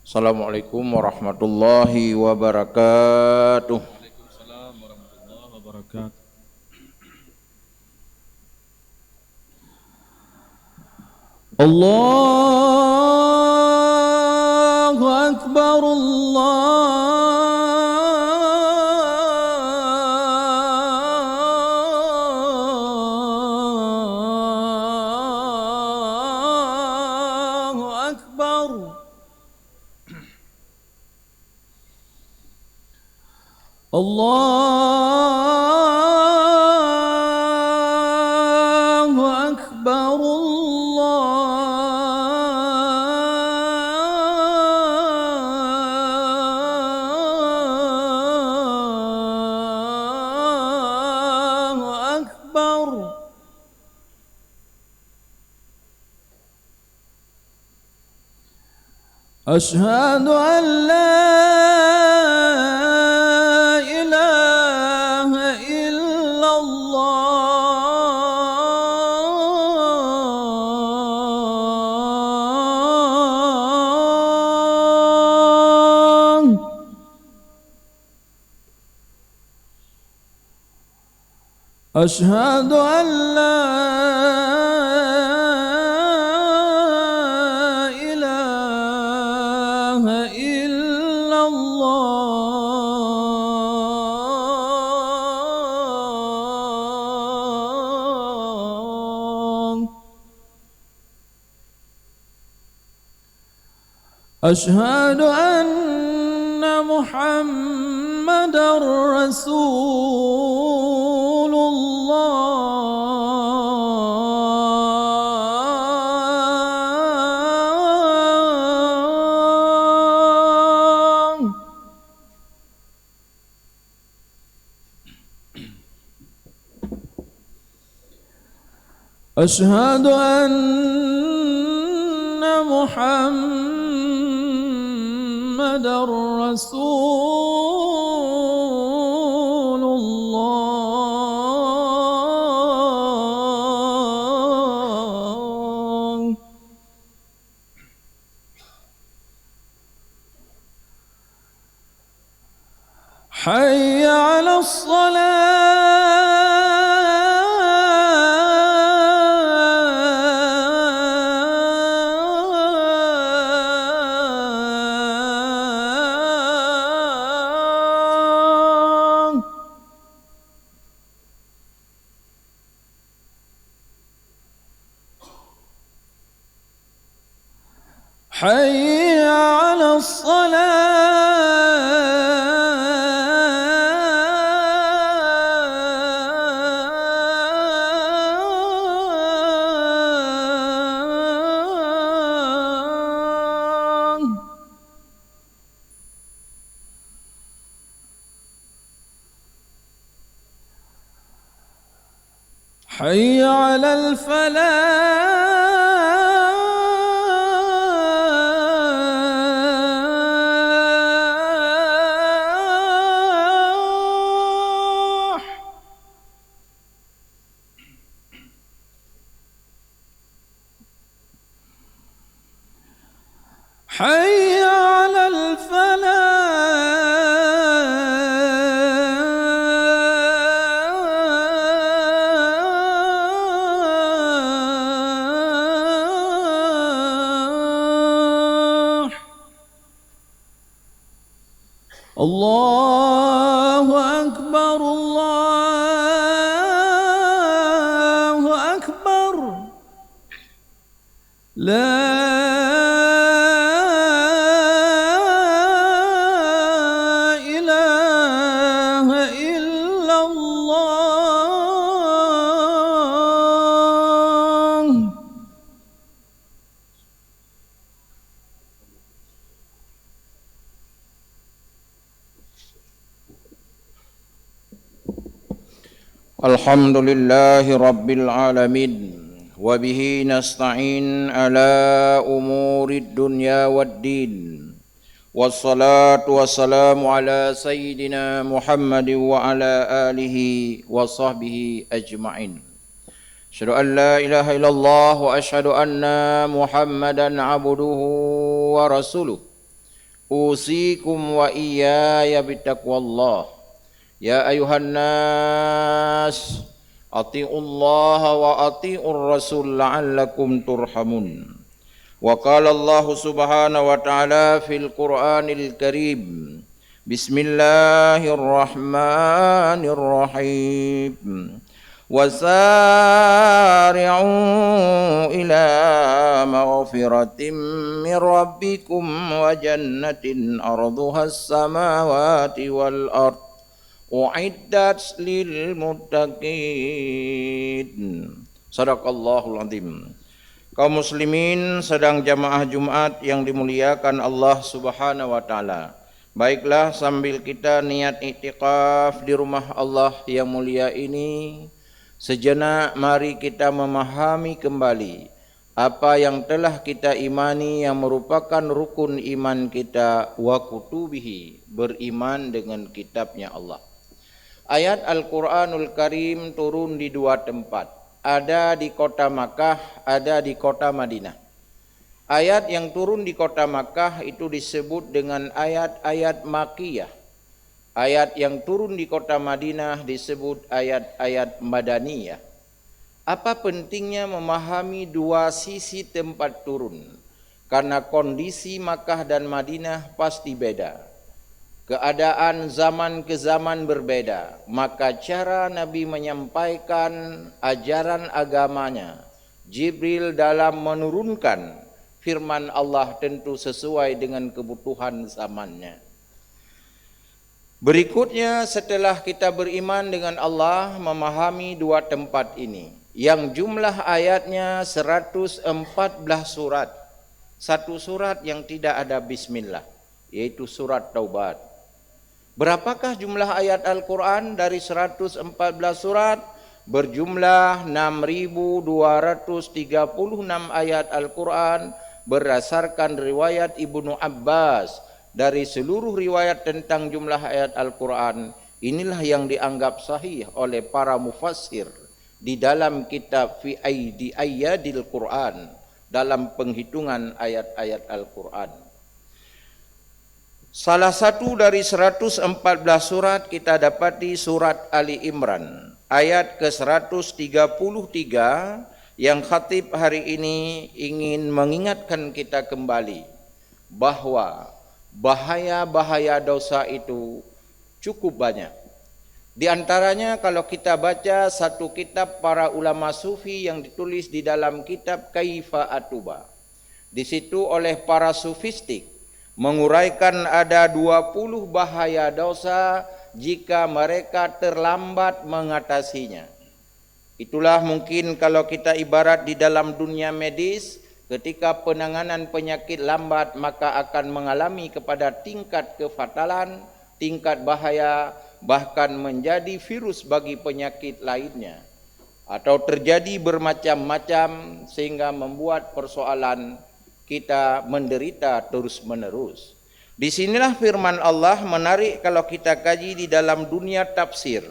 Assalamualaikum warahmatullahi wabarakatuh. Waalaikumsalam warahmatullahi wabarakatuh. Allahu Akbar, Allahu Akbar. Allahu Akbar, Allahu Akbar. أشهد أن لا إله إلا الله. أشهد أن لا إله إلا الله. أشهد أن محمدا رسول الله. أشهد أن محمدا رسول الله. حي على الصلاة. حي على الصلاة. حي على الفلاح. حي على الفلاح. الله أكبر، الله أكبر. لا إله إلا الله. Alhamdulillahi rabbil alamin. Wa bihi nasta'in ala umurid dunya waddin. Wassalatu wassalamu ala sayyidina Muhammadin wa ala alihi wa sahbihi ajma'in. Asyhadu an la ilaha illallah wa asyhadu anna Muhammadan abduhu wa rasuluh. Usikum wa iyaya bittaqwallah. Ya ayuhan nas, atiullaha wa atiur rasul la'allakum turhamun. Wa qala Allah subhanahu wa ta'ala fil Qur'anil Karim. Bismillahirrahmanirrahim. Wasari'u ila maghfiratin min rabbikum wa jannatin arduha as-samawati wal ard u'iddat lil muttaqin. Sadaqallahul azim. Kaum muslimin sedang jamaah Jumat yang dimuliakan Allah Subhanahu wa taala. Baiklah, sambil kita niat iktikaf di rumah Allah yang mulia ini, sejenak mari kita memahami kembali apa yang telah kita imani yang merupakan rukun iman kita, wa kutubihi, beriman dengan kitabnya Allah. Ayat Al-Quranul Karim turun di dua tempat, ada di kota Makkah, ada di kota Madinah. Ayat yang turun di kota Makkah itu disebut dengan ayat-ayat Makkiyah. Ayat yang turun di kota Madinah disebut ayat-ayat Madaniyah. Apa pentingnya memahami dua sisi tempat turun? Karena kondisi Makkah dan Madinah pasti beda. Keadaan zaman ke zaman berbeda. Maka cara Nabi menyampaikan ajaran agamanya, Jibril dalam menurunkan firman Allah tentu sesuai dengan kebutuhan zamannya. Berikutnya, setelah kita beriman dengan Allah, memahami dua tempat ini yang jumlah ayatnya 114 surat. Satu surat yang tidak ada bismillah, yaitu surat Taubat. Berapakah jumlah ayat Al-Quran? Dari 114 surat berjumlah 6.236 ayat Al-Quran berdasarkan riwayat Ibnu Abbas. Dari seluruh riwayat tentang jumlah ayat Al-Quran, inilah yang dianggap sahih oleh para mufassir di dalam kitab Fi Ayyadil Quran, dalam penghitungan ayat-ayat Al-Quran. Salah satu dari 114 surat kita dapati surat Ali Imran, ayat ke-133, yang khatib hari ini ingin mengingatkan kita kembali bahwa bahaya-bahaya dosa itu cukup banyak. Di antaranya kalau kita baca satu kitab para ulama sufi yang ditulis di dalam kitab Kaifa Atuba. Di situ oleh para sufistik menguraikan ada 20 bahaya dosa jika mereka terlambat mengatasinya. Itulah mungkin kalau kita ibarat di dalam dunia medis, ketika penanganan penyakit lambat maka akan mengalami kepada tingkat kefatalan, tingkat bahaya, bahkan menjadi virus bagi penyakit lainnya. Atau terjadi bermacam-macam sehingga membuat persoalan kita menderita terus-menerus. Disinilah firman Allah menarik kalau kita kaji di dalam dunia tafsir.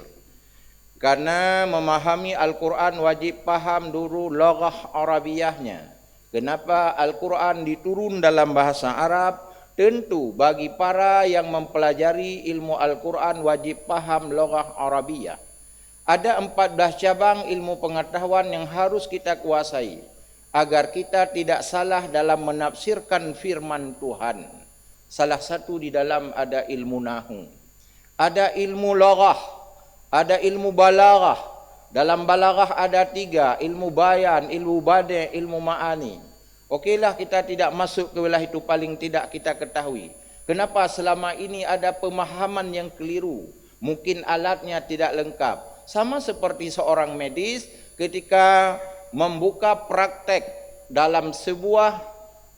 Karena memahami Al-Quran wajib paham dulu loghah Arabiyahnya. Kenapa Al-Quran diturun dalam bahasa Arab? Tentu bagi para yang mempelajari ilmu Al-Quran wajib paham loghah Arabiyah. Ada 14 cabang ilmu pengetahuan yang harus kita kuasai agar kita tidak salah dalam menafsirkan firman Tuhan. Salah satu di dalam ada ilmu nahu, ada ilmu loghah, ada ilmu balaghah. Dalam balaghah ada 3, ilmu bayan, ilmu badi', ilmu ma'ani. Okeylah, kita tidak masuk ke wilayah itu, paling tidak kita ketahui kenapa selama ini ada pemahaman yang keliru. Mungkin alatnya tidak lengkap. Sama seperti seorang medis ketika membuka praktek dalam sebuah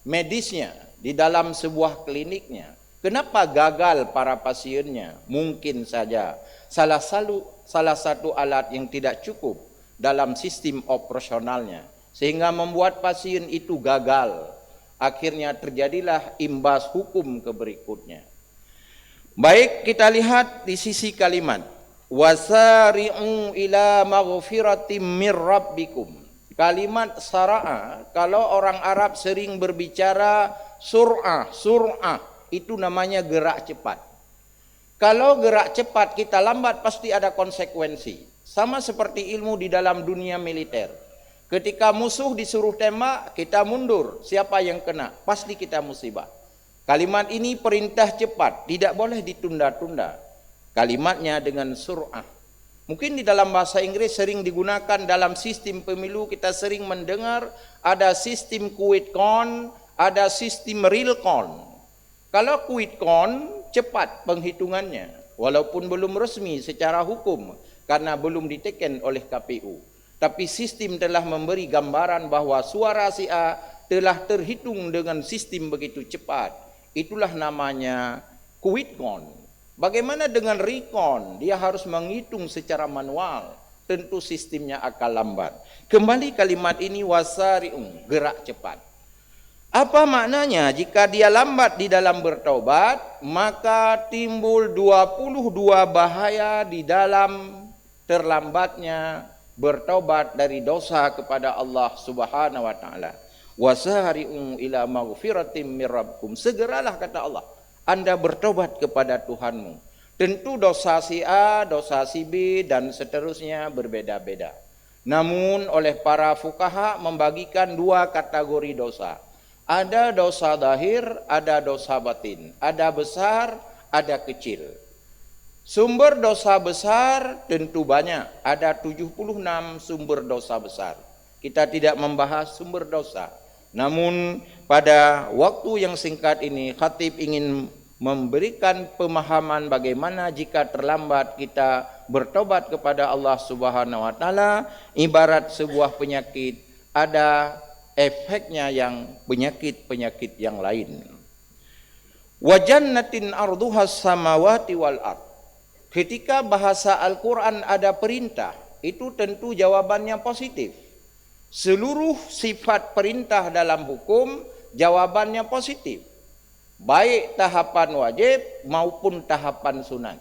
medisnya, di dalam sebuah kliniknya. Kenapa gagal para pasiennya? Mungkin saja salah satu alat yang tidak cukup dalam sistem operasionalnya, sehingga membuat pasien itu gagal. Akhirnya terjadilah imbas hukum ke berikutnya. Baik, kita lihat di sisi kalimat. Wasari'u ila maghfiratim mir rabbikum. Kalimat sara'a, kalau orang Arab sering berbicara sur'ah, itu namanya gerak cepat. Kalau gerak cepat kita lambat pasti ada konsekuensi. Sama seperti ilmu di dalam dunia militer. Ketika musuh disuruh tembak, kita mundur. Siapa yang kena? Pasti kita musibah. Kalimat ini perintah cepat, tidak boleh ditunda-tunda. Kalimatnya dengan sur'ah. Mungkin di dalam bahasa Inggris sering digunakan dalam sistem pemilu, kita sering mendengar ada sistem quick count, ada sistem real count. Kalau quick count cepat penghitungannya, walaupun belum resmi secara hukum karena belum diteken oleh KPU. Tapi sistem telah memberi gambaran bahwa suara si A telah terhitung dengan sistem begitu cepat. Itulah namanya quick count. Bagaimana dengan recon? Dia harus menghitung secara manual. Tentu sistemnya akan lambat. Kembali kalimat ini wasari'un, gerak cepat. Apa maknanya? Jika dia lambat di dalam bertaubat, maka timbul 22 bahaya di dalam terlambatnya bertaubat dari dosa kepada Allah Subhanahu wa taala. Wasari'un ila maghfiratin mir rabbikum. Segeralah kata Allah, Anda bertobat kepada Tuhanmu. Tentu dosa si A, dosa si B, dan seterusnya berbeda-beda. Namun oleh para fuqaha membagikan dua kategori dosa. Ada dosa zahir, ada dosa batin. Ada besar, ada kecil. Sumber dosa besar tentu banyak. Ada 76 sumber dosa besar. Kita tidak membahas sumber dosa. Namun pada waktu yang singkat ini khatib ingin memberikan pemahaman bagaimana jika terlambat kita bertobat kepada Allah Subhanahu wa taala, ibarat sebuah penyakit, ada efeknya yang penyakit-penyakit yang lain. Wa jannatin arduhas samawati wal ard. Ketika bahasa Al-Qur'an ada perintah, itu tentu jawabannya positif. Seluruh sifat perintah dalam hukum jawabannya positif. Baik tahapan wajib maupun tahapan sunat.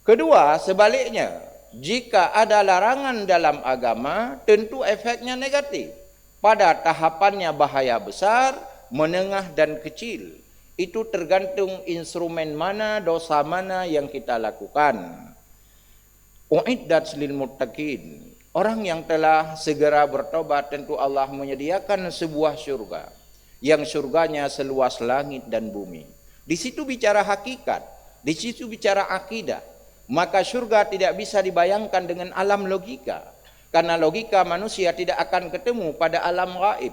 Kedua, sebaliknya, jika ada larangan dalam agama, tentu efeknya negatif. Pada tahapannya bahaya besar, menengah dan kecil. Itu tergantung instrumen mana, dosa mana yang kita lakukan. Uiddat lil muttaqin. Orang yang telah segera bertobat, tentu Allah menyediakan sebuah syurga. Yang surganya seluas langit dan bumi. Di situ bicara hakikat, di situ bicara akidah. Maka surga tidak bisa dibayangkan dengan alam logika. Karena logika manusia tidak akan ketemu pada alam gaib.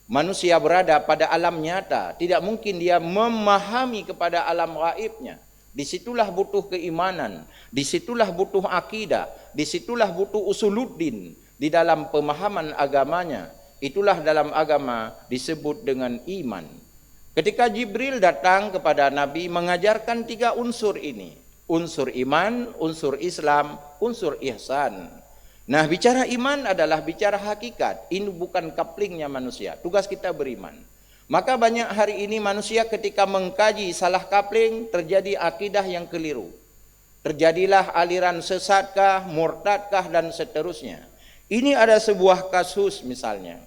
Manusia berada pada alam nyata, tidak mungkin dia memahami kepada alam gaibnya. Disitulah butuh keimanan, disitulah butuh akidah, disitulah butuh usuluddin di dalam pemahaman agamanya. Itulah dalam agama disebut dengan iman. Ketika Jibril datang kepada Nabi mengajarkan 3 unsur ini. Unsur iman, unsur Islam, unsur ihsan. Nah, bicara iman adalah bicara hakikat. Ini bukan kaplingnya manusia. Tugas kita beriman. Maka banyak hari ini manusia ketika mengkaji salah kapling, terjadi akidah yang keliru. Terjadilah aliran sesatkah, murtadkah, dan seterusnya. Ini ada sebuah kasus misalnya.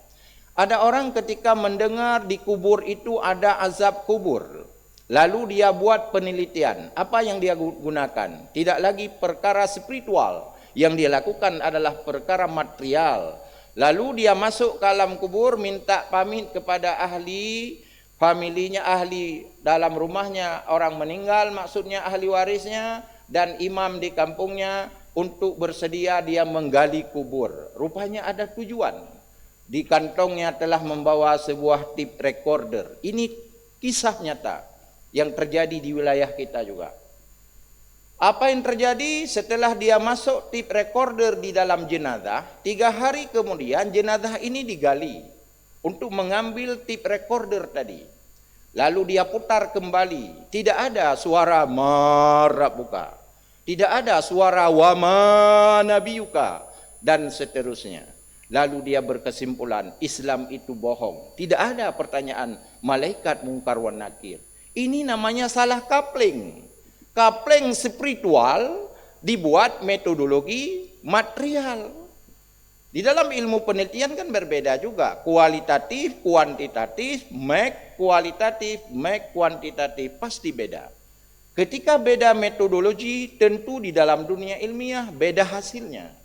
Ada orang ketika mendengar di kubur itu ada azab kubur. Lalu dia buat penelitian. Apa yang dia gunakan? Tidak lagi perkara spiritual. Yang dia lakukan adalah perkara material. Lalu dia masuk ke alam kubur, minta pamit kepada ahli familinya, ahli dalam rumahnya orang meninggal, maksudnya ahli warisnya, dan imam di kampungnya untuk bersedia dia menggali kubur. Rupanya ada tujuan. Di kantongnya telah membawa sebuah tape recorder. Ini kisah nyata yang terjadi di wilayah kita juga. Apa yang terjadi setelah dia masuk tape recorder di dalam jenazah, 3 hari kemudian jenazah ini digali untuk mengambil tape recorder tadi. Lalu dia putar kembali, tidak ada suara marabuka, tidak ada suara wama nabiyuka, dan seterusnya. Lalu dia berkesimpulan, Islam itu bohong. Tidak ada pertanyaan malaikat mungkar wa nakir. Ini namanya salah kapling. Kapling spiritual dibuat metodologi material. Di dalam ilmu penelitian kan berbeda juga. Kualitatif, kuantitatif, make kualitatif, make kuantitatif, pasti beda. Ketika beda metodologi, tentu di dalam dunia ilmiah beda hasilnya.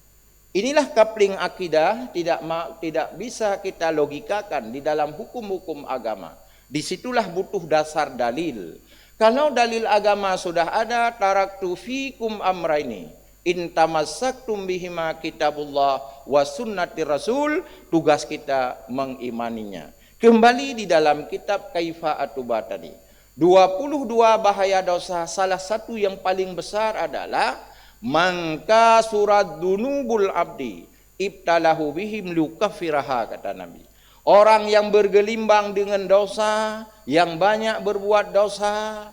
Inilah coupling akidah tidak bisa kita logikakan di dalam hukum-hukum agama. Disitulah butuh dasar dalil. Kalau dalil agama sudah ada, taraktu fikum amraini. In tamassaktum bihima kitabullah wa sunnati rasul, tugas kita mengimaninya. Kembali di dalam kitab Kaifa Atubah tadi. 22 bahaya dosa, salah satu yang paling besar adalah mangka surat dunubul abdi ibtalahu bihim liukaffiraha, kata Nabi. Orang yang bergelimbang dengan dosa, yang banyak berbuat dosa,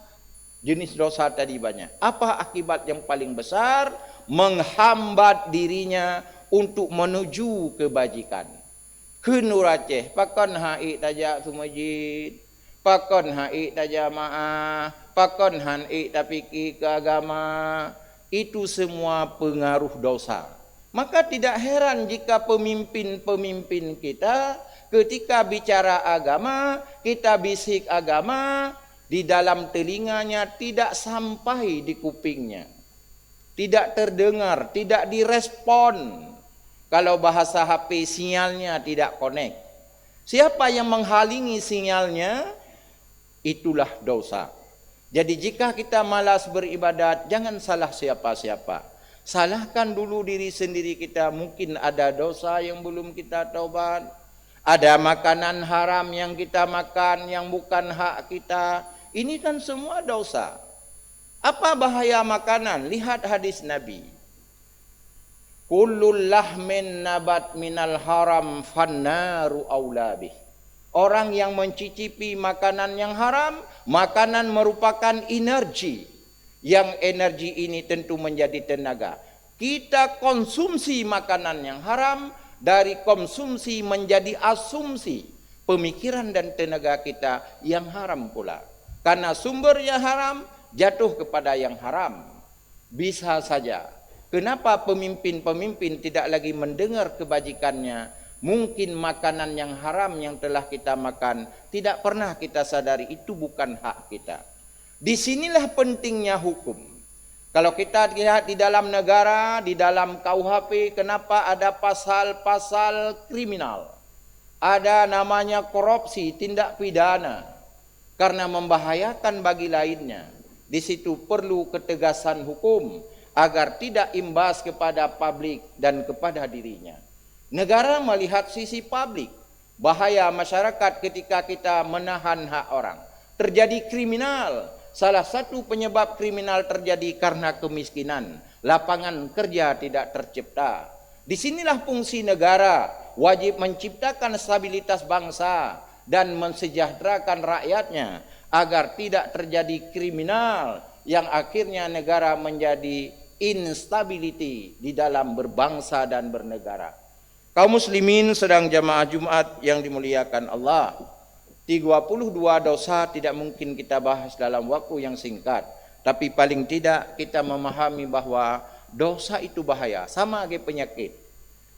jenis dosa tadi banyak. Apa akibat yang paling besar? Menghambat dirinya untuk menuju kebajikan. Kenuraceh, pakon hai tajak sumajid, pakon hai tajak ma'ah, pakon hai tapiki ke agama. Itu semua pengaruh dosa. Maka tidak heran jika pemimpin-pemimpin kita ketika bicara agama, kita bisik agama, di dalam telinganya tidak sampai di kupingnya. Tidak terdengar, tidak direspon. Kalau bahasa HP, sinyalnya tidak connect. Siapa yang menghalangi sinyalnya, itulah dosa. Jadi jika kita malas beribadat, jangan salah siapa-siapa. Salahkan dulu diri sendiri kita. Mungkin ada dosa yang belum kita taubat. Ada makanan haram yang kita makan yang bukan hak kita. Ini kan semua dosa. Apa bahaya makanan? Lihat hadis Nabi. Kullul lahmin nabat minal haram fannaru aulabih. Orang yang mencicipi makanan yang haram, makanan merupakan energi. Yang energi ini tentu menjadi tenaga. Kita konsumsi makanan yang haram, dari konsumsi menjadi asumsi. Pemikiran dan tenaga kita yang haram pula. Karena sumbernya haram, jatuh kepada yang haram. Bisa saja. Kenapa pemimpin-pemimpin tidak lagi mendengar kebajikannya? Mungkin makanan yang haram yang telah kita makan tidak pernah kita sadari itu bukan hak kita. Disinilah pentingnya hukum. Kalau kita lihat di dalam negara, di dalam KUHP, kenapa ada pasal-pasal kriminal? Ada namanya korupsi, tindak pidana. Karena membahayakan bagi lainnya. Di situ perlu ketegasan hukum agar tidak imbas kepada publik dan kepada dirinya. Negara melihat sisi publik, bahaya masyarakat ketika kita menahan hak orang. Terjadi kriminal, salah satu penyebab kriminal terjadi karena kemiskinan. Lapangan kerja tidak tercipta. Disinilah fungsi negara, wajib menciptakan stabilitas bangsa dan mensejahterakan rakyatnya agar tidak terjadi kriminal yang akhirnya negara menjadi instability di dalam berbangsa dan bernegara. Kaum muslimin sedang jamaah Jumat yang dimuliakan Allah. 32 dosa tidak mungkin kita bahas dalam waktu yang singkat. Tapi paling tidak kita memahami bahwa dosa itu bahaya. Sama kayak penyakit.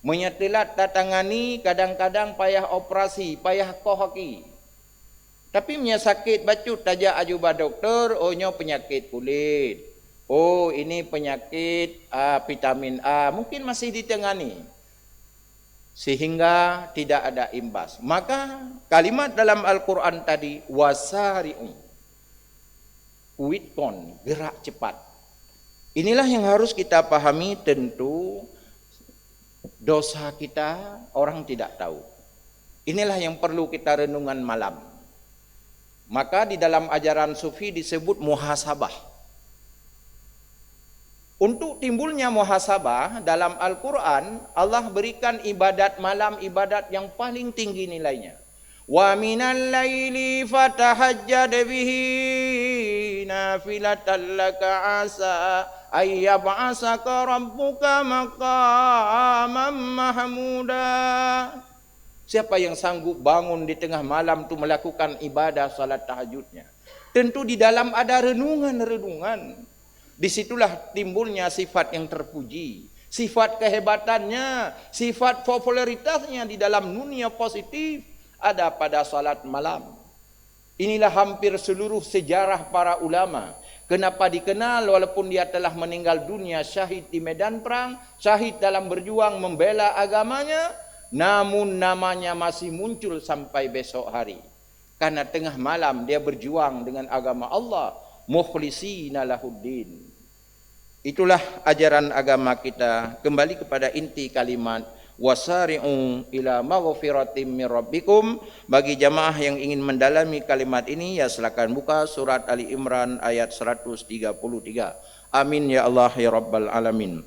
Menyetelat tatangani kadang-kadang payah operasi, payah kohaki. Tapi punya sakit bacut tajak ajuba doktor, ohnya penyakit kulit. Oh ini penyakit vitamin A, mungkin masih ditangani. Sehingga tidak ada imbas. Maka kalimat dalam Al-Quran tadi, wasari'u, witkon, gerak cepat. Inilah yang harus kita pahami. Tentu dosa kita orang tidak tahu. Inilah yang perlu kita renungan malam. Maka di dalam ajaran sufi disebut muhasabah. Untuk timbulnya muhasabah dalam Al-Quran, Allah berikan ibadat malam, ibadat yang paling tinggi nilainya. Wa minal laili fatahajjad bihi nafilatan laka asa ayyab'asaka rabbuka maqaman mahmuda. Siapa yang sanggup bangun di tengah malam itu melakukan ibadah salat tahajudnya? Tentu di dalam ada renungan-renungan. Disitulah timbulnya sifat yang terpuji. sifat kehebatannya, sifat popularitasnya di dalam dunia positif ada pada salat malam. Inilah hampir seluruh sejarah para ulama. Kenapa dikenal walaupun dia telah meninggal dunia syahid di medan perang, syahid dalam berjuang membela agamanya, namun namanya masih muncul sampai besok hari. Karena tengah malam dia berjuang dengan agama Allah, mukhlisina lahuddin. Itulah ajaran agama kita. Kembali kepada inti kalimat wasari'u ila maghfiratim mir rabbikum. Bagi jamaah yang ingin mendalami kalimat ini, ya silakan buka surat Ali Imran ayat 133. Amin ya Allah ya rabbal alamin.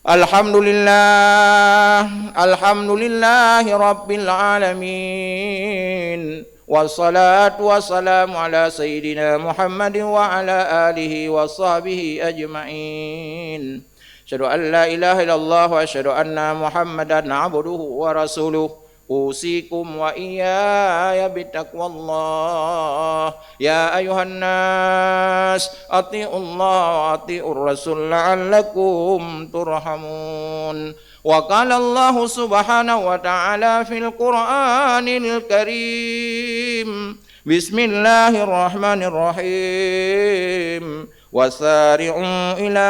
Alhamdulillahi rabbil alamin. Wassalatu wassalamu ala sayyidina Muhammadin wa ala alihi wa sahbihi ajma'in. Asyhadu an la ilaha illallah wa asyhadu anna Muhammadan abduhu wa rasuluh. Usikum wa iyaya bitaqwallah. Ya ayuhan nas, ati'ullah wa ati'ur rasul la'allakum turhamun. Wa qala Allah subhanahu wa ta'ala fil Qur'anil Karim. Bismillahirrahmanirrahim. Wasari'u ila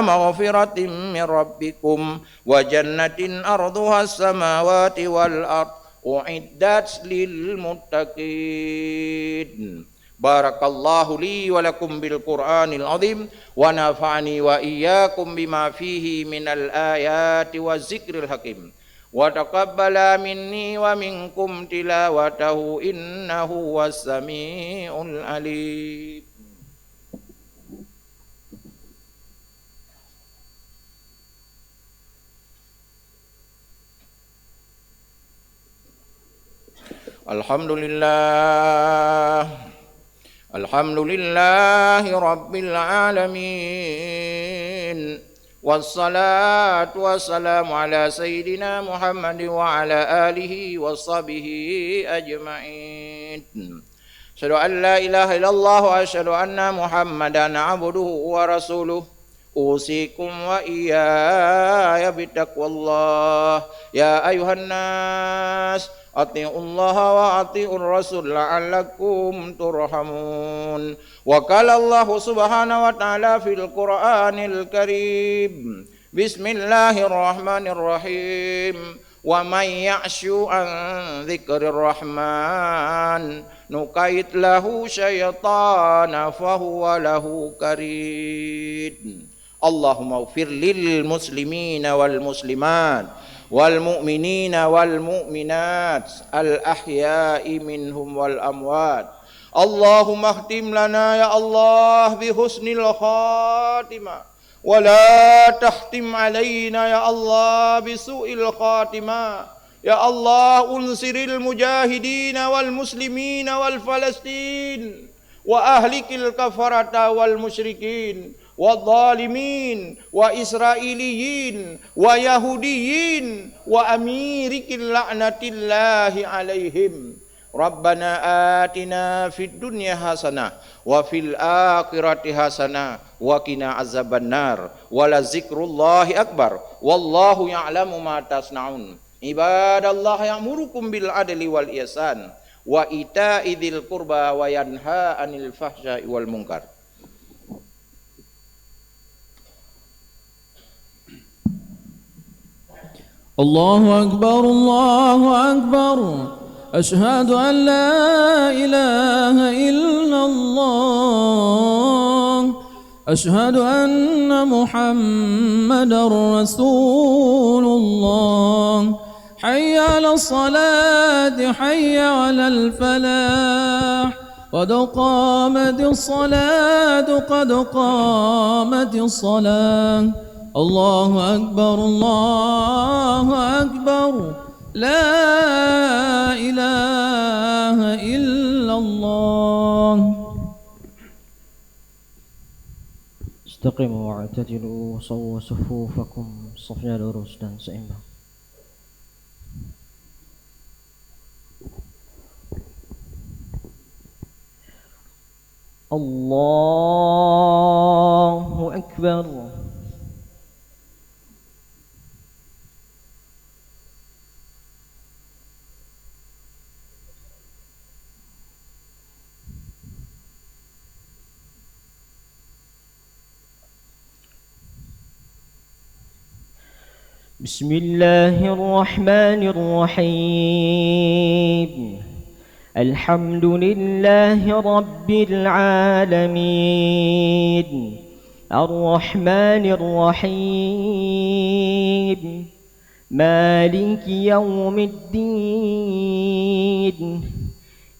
maghfiratin min rabbikum wa jannatin arduha as-samawati wal ard u'iddat lil muttaqin. Barakallahu li wa lakum bil Qur'anil azim wa nafa'ani wa iyyakum bima fihi minal ayati waz zikril hakim. Wa taqabbala minni wa minkum tilawatahu innahu was-sami'ul alim. Alhamdulillahi rabbil alamin. Wassalatu wassalamu ala sayyidina Muhammadin wa ala alihi wa sahbihi ajma'in. Asyhadu an la ilaha illallah wa asyhadu anna Muhammadan abduhu wa rasuluh. Usikum wa iyaya bitaqwallah. Ya ayuhan nas, ati'ullaha wa ati'ur rasul la'allakum turhamun. Wa qala Allah subhanahu wa ta'ala fil Qur'anil Karim. Bismillahirrahmanirrahim. Wa may ya'shu an dzikrir rahman nuqayyid lahu syaitana fahuwa lahu qarin. Allahumma ighfir lil muslimina wal muslimat wal mu'minina wal mu'minat al ahya'i minhum wal amwat. Allahumma khtim lana ya Allah bi husnil khatimah wa la tahtim alaina ya Allah bi su'il khatimah. Ya Allah unsiril mujahidina wal muslimina wal falastin wa ahlikil kafarata wal musyrikin والظالمين وإسرائيليين ويهوديين وأميرك لعنة الله عليهم. ربنا آتنا في الدنيا حسنة وفي الآخرة حسنة وقنا عذاب النار ولذكر الله أكبر والله يعلم ما تصنعون. عباد الله يأمركم بالعدل والإحسان وإيتاء ذي القربى وينهى عن الفحشاء والمنكر. الله أكبر الله أكبر أشهد أن لا إله إلا الله أشهد أن محمدا رسول الله حي على الصلاة حي على الفلاح قد قامت الصلاة قد قامت الصلاة. الله أكبر الله أكبر لا إله إلا الله. استقيموا واعتدلوا وصووا صفوفكم صفnya lurus dan seimbang. Allahu Akbar. بسم الله الرحمن الرحيم الحمد لله رب العالمين الرحمن الرحيم مالك يوم الدين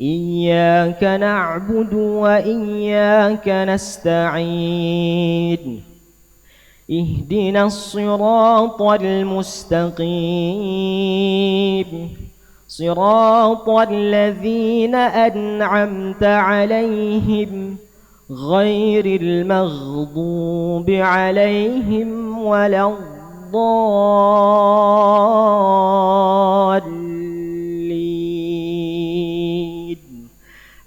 إياك نعبد وإياك نستعين اهدنا الصراط المستقيم صراط الذين أنعمت عليهم غير المغضوب عليهم ولا الضالين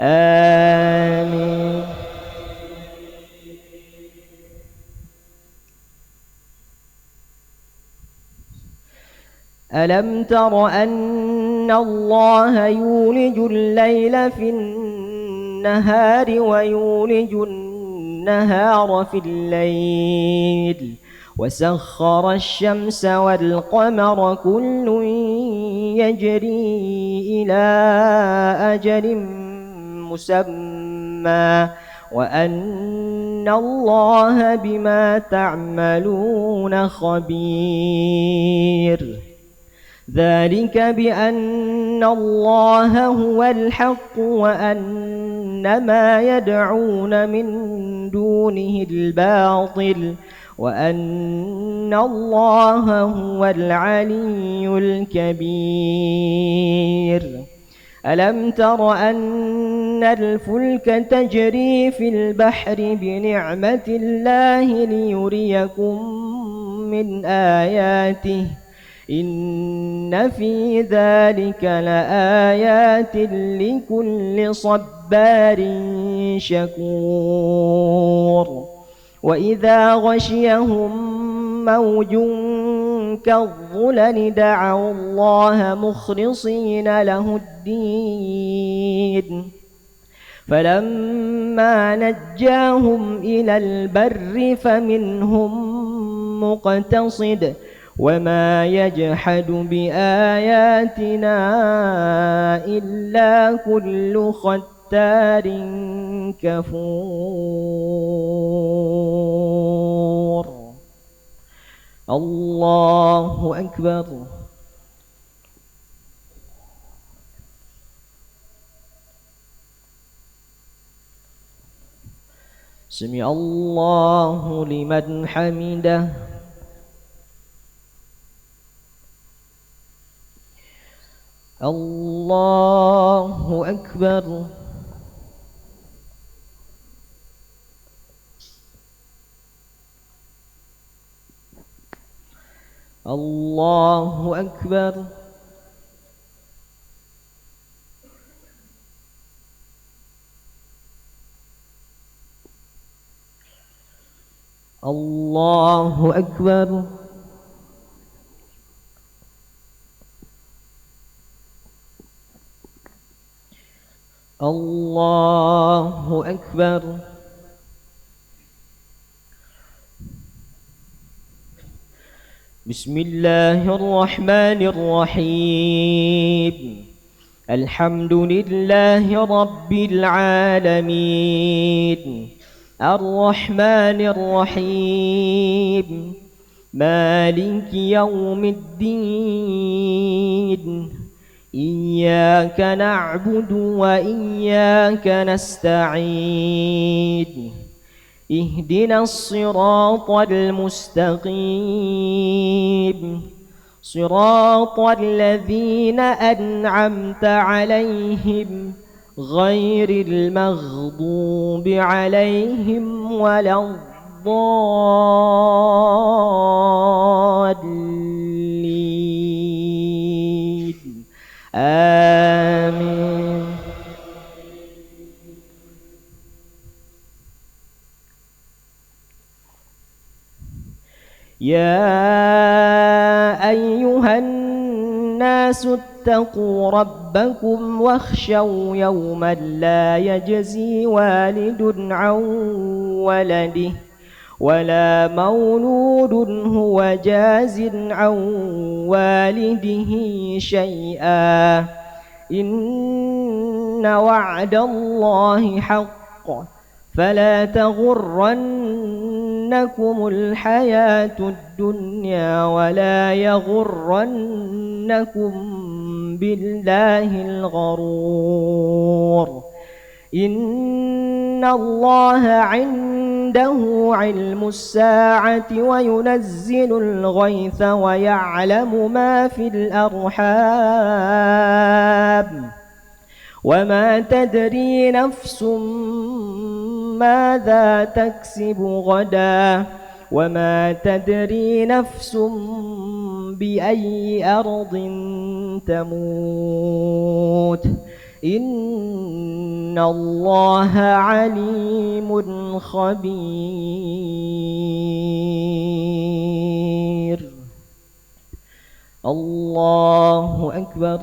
آمين. ألم تر أن الله يولج الليل في النهار ويولج النهار في الليل وسخر الشمس والقمر كل يجري إلى أجل مسمى وأن الله بما تعملون خبير. ذلك بأن الله هو الحق وأن ما يدعون من دونه الباطل وأن الله هو العلي الكبير. ألم تر أن الفلك تجري في البحر بنعمة الله ليريكم من آياته إن في ذلك لآيات لكل صبار شكور. وإذا غشيهم موج كالظلل دعوا الله مخلصين له الدين فلما نجاهم إلى البر فمنهم مقتصد وما يجحد بآياتنا إلا كل ختار كفور. الله أكبر. سمع الله لمن حمده. الله أكبر. الله أكبر. الله أكبر. الله أكبر. بسم الله الرحمن الرحيم الحمد لله رب العالمين الرحمن الرحيم مالك يوم الدين إياك نعبد وإياك نستعين اهدنا الصراط المستقيم صراط الذين أنعمت عليهم غير المغضوب عليهم ولا الضالين آمين. يا أيها الناس اتقوا ربكم واخشوا يوما لا يجزي والد عن ولده ولا مولود هو جاز عن والده شيئا إن وعد الله حق فلا تغرنكم الحياة الدنيا ولا يغرنكم بالله الغرور إن الله عنده علم الساعة وينزل الغيث ويعلم ما في الأرحام وما تدري نفس ماذا تكسب غدا وما تدري نفس بأي أرض تموت إن الله عليم خبير. الله أكبر.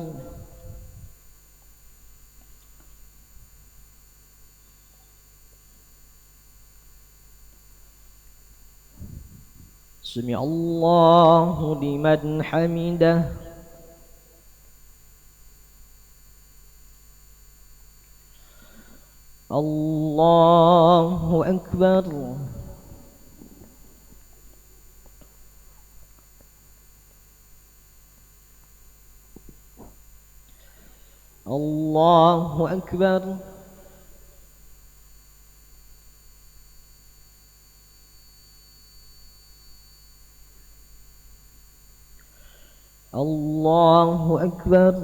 سمع الله لمن حمده. الله أكبر. الله أكبر. الله أكبر.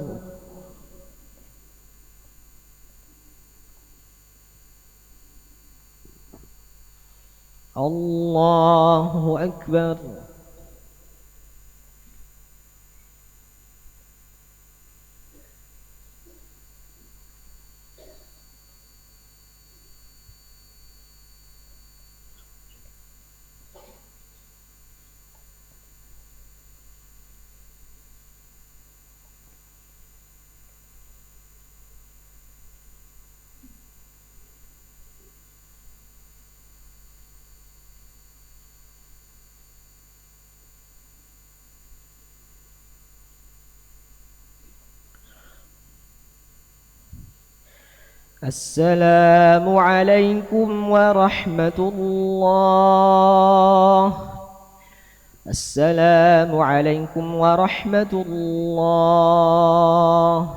الله أكبر. السلام عليكم ورحمة الله. السلام عليكم ورحمة الله.